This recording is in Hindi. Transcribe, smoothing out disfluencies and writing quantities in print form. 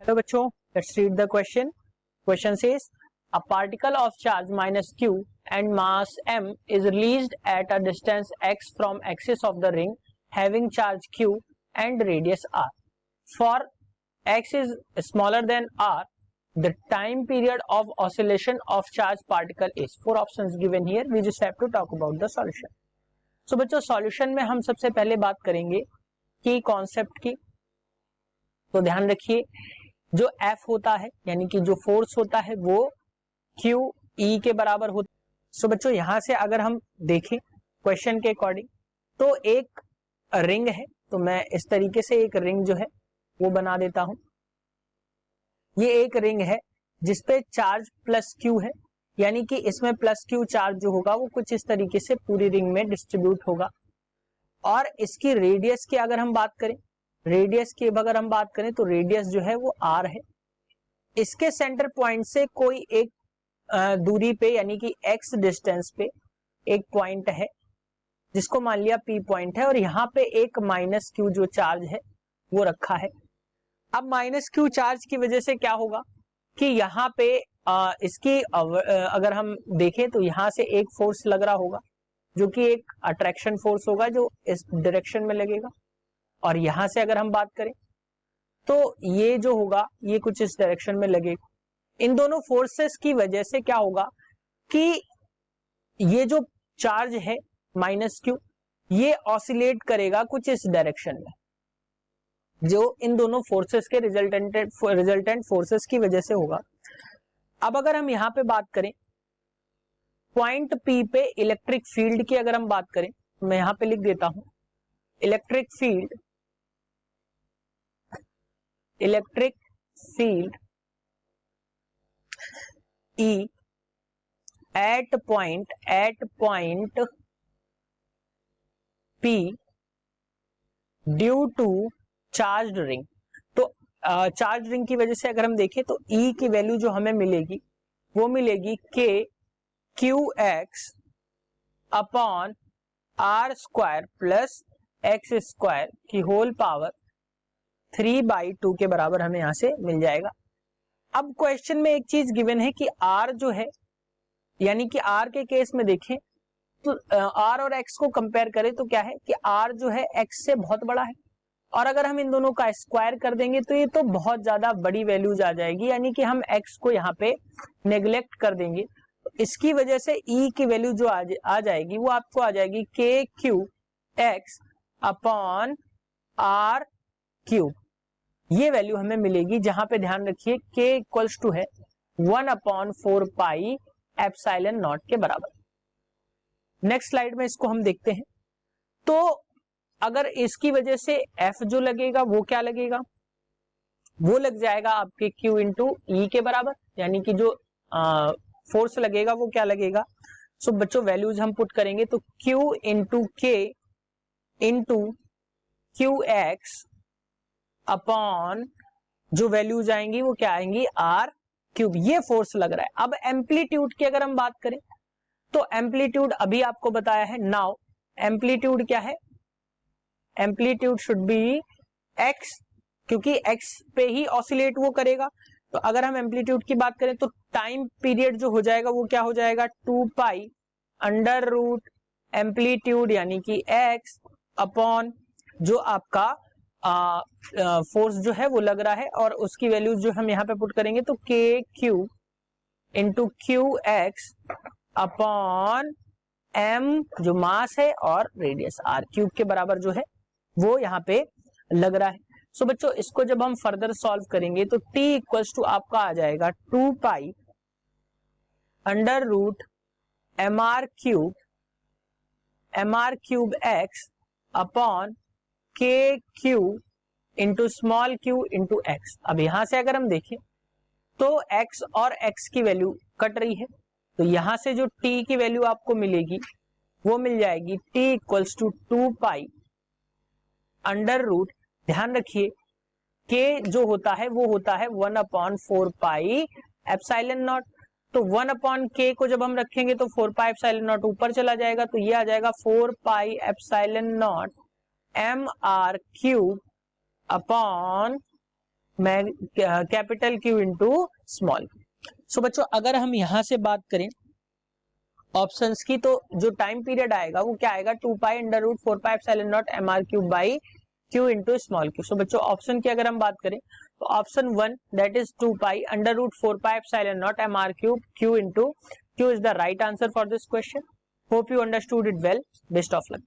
तो बच्चों let's read the question. Question says a particle of charge minus q and mass m is released at a distance x from axis of the ring having charge q and radius r. For x is smaller than r, the time period of oscillation of charge particle is. Four options given here. We just have to talk about the solution. So बच्चों सॉल्यूशन में हम सबसे पहले बात करेंगे की कॉन्सेप्ट की. तो ध्यान रखिए जो F होता है यानी कि जो फोर्स होता है वो क्यू ई के बराबर होता है. सो बच्चों यहां से अगर हम देखें क्वेश्चन के अकॉर्डिंग तो एक रिंग है, तो मैं इस तरीके से एक रिंग जो है वो बना देता हूं. ये एक रिंग है जिसपे चार्ज प्लस क्यू है, यानी कि इसमें प्लस क्यू चार्ज जो होगा वो कुछ इस तरीके से पूरी रिंग में डिस्ट्रीब्यूट होगा. और इसकी रेडियस की अगर हम बात करें, तो रेडियस जो है वो आर है. इसके सेंटर पॉइंट से कोई एक दूरी पे यानी कि x डिस्टेंस पे एक पॉइंट है जिसको मान लिया P पॉइंट है और यहाँ पे एक माइनस क्यू जो चार्ज है वो रखा है. अब माइनस क्यू चार्ज की वजह से क्या होगा कि यहाँ पे इसकी अगर हम देखें तो यहाँ से एक फोर्स लग रहा होगा जो कि एक अट्रैक्शन फोर्स होगा जो इस डायरेक्शन में लगेगा. और यहाँ से अगर हम बात करें तो ये जो होगा ये कुछ इस डायरेक्शन में लगेगा. इन दोनों फोर्सेस की वजह से क्या होगा कि ये जो चार्ज है माइनस क्यू ये ऑसिलेट करेगा कुछ इस डायरेक्शन में, जो इन दोनों फोर्सेस के रिजल्टेंट फोर्सेस की वजह से होगा. अब अगर हम यहां पे बात करें पॉइंट P पे इलेक्ट्रिक फील्ड की अगर हम बात करें तो मैं यहां पे लिख देता हूं electric field E at point P due to charge ring. तो चार्ज रिंग की वजह से अगर हम देखें तो E की वैल्यू जो हमें मिलेगी वो मिलेगी K q x upon R square plus x square की होल पावर 3/2 के बराबर हमें यहां से मिल जाएगा. अब क्वेश्चन में एक चीज गिवन है कि R जो है यानी कि R के केस में देखें तो R और X को कंपेयर करें तो क्या है कि R जो है X से बहुत बड़ा है और अगर हम इन दोनों का स्क्वायर कर देंगे तो ये तो बहुत ज्यादा बड़ी वैल्यूज आ जाएगी, यानी कि हम X को यहाँ पे नेग्लेक्ट कर देंगे. इसकी वजह से E की वैल्यू जो आ जाएगी वो आपको आ जाएगी K q x upon R cube. ये वैल्यू हमें मिलेगी जहां पे ध्यान रखिए K इक्वल्स टू है 1/4 पाई एप्सिलॉन नॉट के बराबर. नेक्स्ट स्लाइड में इसको हम देखते हैं. तो अगर इसकी वजह से F जो लगेगा वो क्या लगेगा, वो लग जाएगा आपके Q इंटू E के बराबर, यानी कि जो फोर्स लगेगा वो क्या लगेगा. सो बच्चों वैल्यूज हम पुट करेंगे तो Q into K into Q x upon जो वैल्यूज आएंगी वो क्या आएंगी आर क्यूब. ये फोर्स लग रहा है. अब एम्पलीट्यूड की अगर हम बात करें तो एम्पलीट्यूड अभी आपको बताया है. नाउ एम्पलीट्यूड क्या है, एम्पलीट्यूड शुड बी एक्स, क्योंकि एक्स पे ही ऑसिलेट वो करेगा. तो अगर हम एम्पलीट्यूड की बात करें तो टाइम पीरियड जो हो जाएगा वो क्या हो जाएगा 2 पाई अंडर रूट एम्पलीट्यूड यानी कि एक्स अपॉन जो आपका फोर्स जो है वो लग रहा है और उसकी वैल्यूज जो हम यहाँ पे पुट करेंगे तो K Q into Q x upon M जो मास है और रेडियस R क्यूब के बराबर जो है वो यहाँ पे लग रहा है. सो बच्चों इसको जब हम फर्दर सॉल्व करेंगे तो T इक्वल्स टू आपका आ जाएगा 2 pi under root MR cube X upon K Q into small q into x. अब यहां से अगर हम देखें तो x और x की वैल्यू कट रही है, तो यहां से जो t की वैल्यू आपको मिलेगी वो मिल जाएगी t equals to 2 pi under root. ध्यान रखिए k जो होता है वो होता है 1/4 पाई एप्सिलॉन नॉट. तो 1/k को जब हम रखेंगे तो 4 पाई एप्सिलॉन नॉट ऊपर चला जाएगा, तो ये आ जाएगा 4 pi epsilon not M R cube upon capital Q into small. So बच्चों अगर हम यहां से बात करें ऑप्शंस की, तो जो टाइम पीरियड आएगा वो क्या आएगा, 2 pi under root 4 pi epsilon not M R cube by Q into small Q. So बच्चों ऑप्शन की अगर हम बात करें तो option 1 that is 2 pi under root 4 pi epsilon not M R cube Q into Q is the right answer for this question. Hope you understood it well. Best of luck.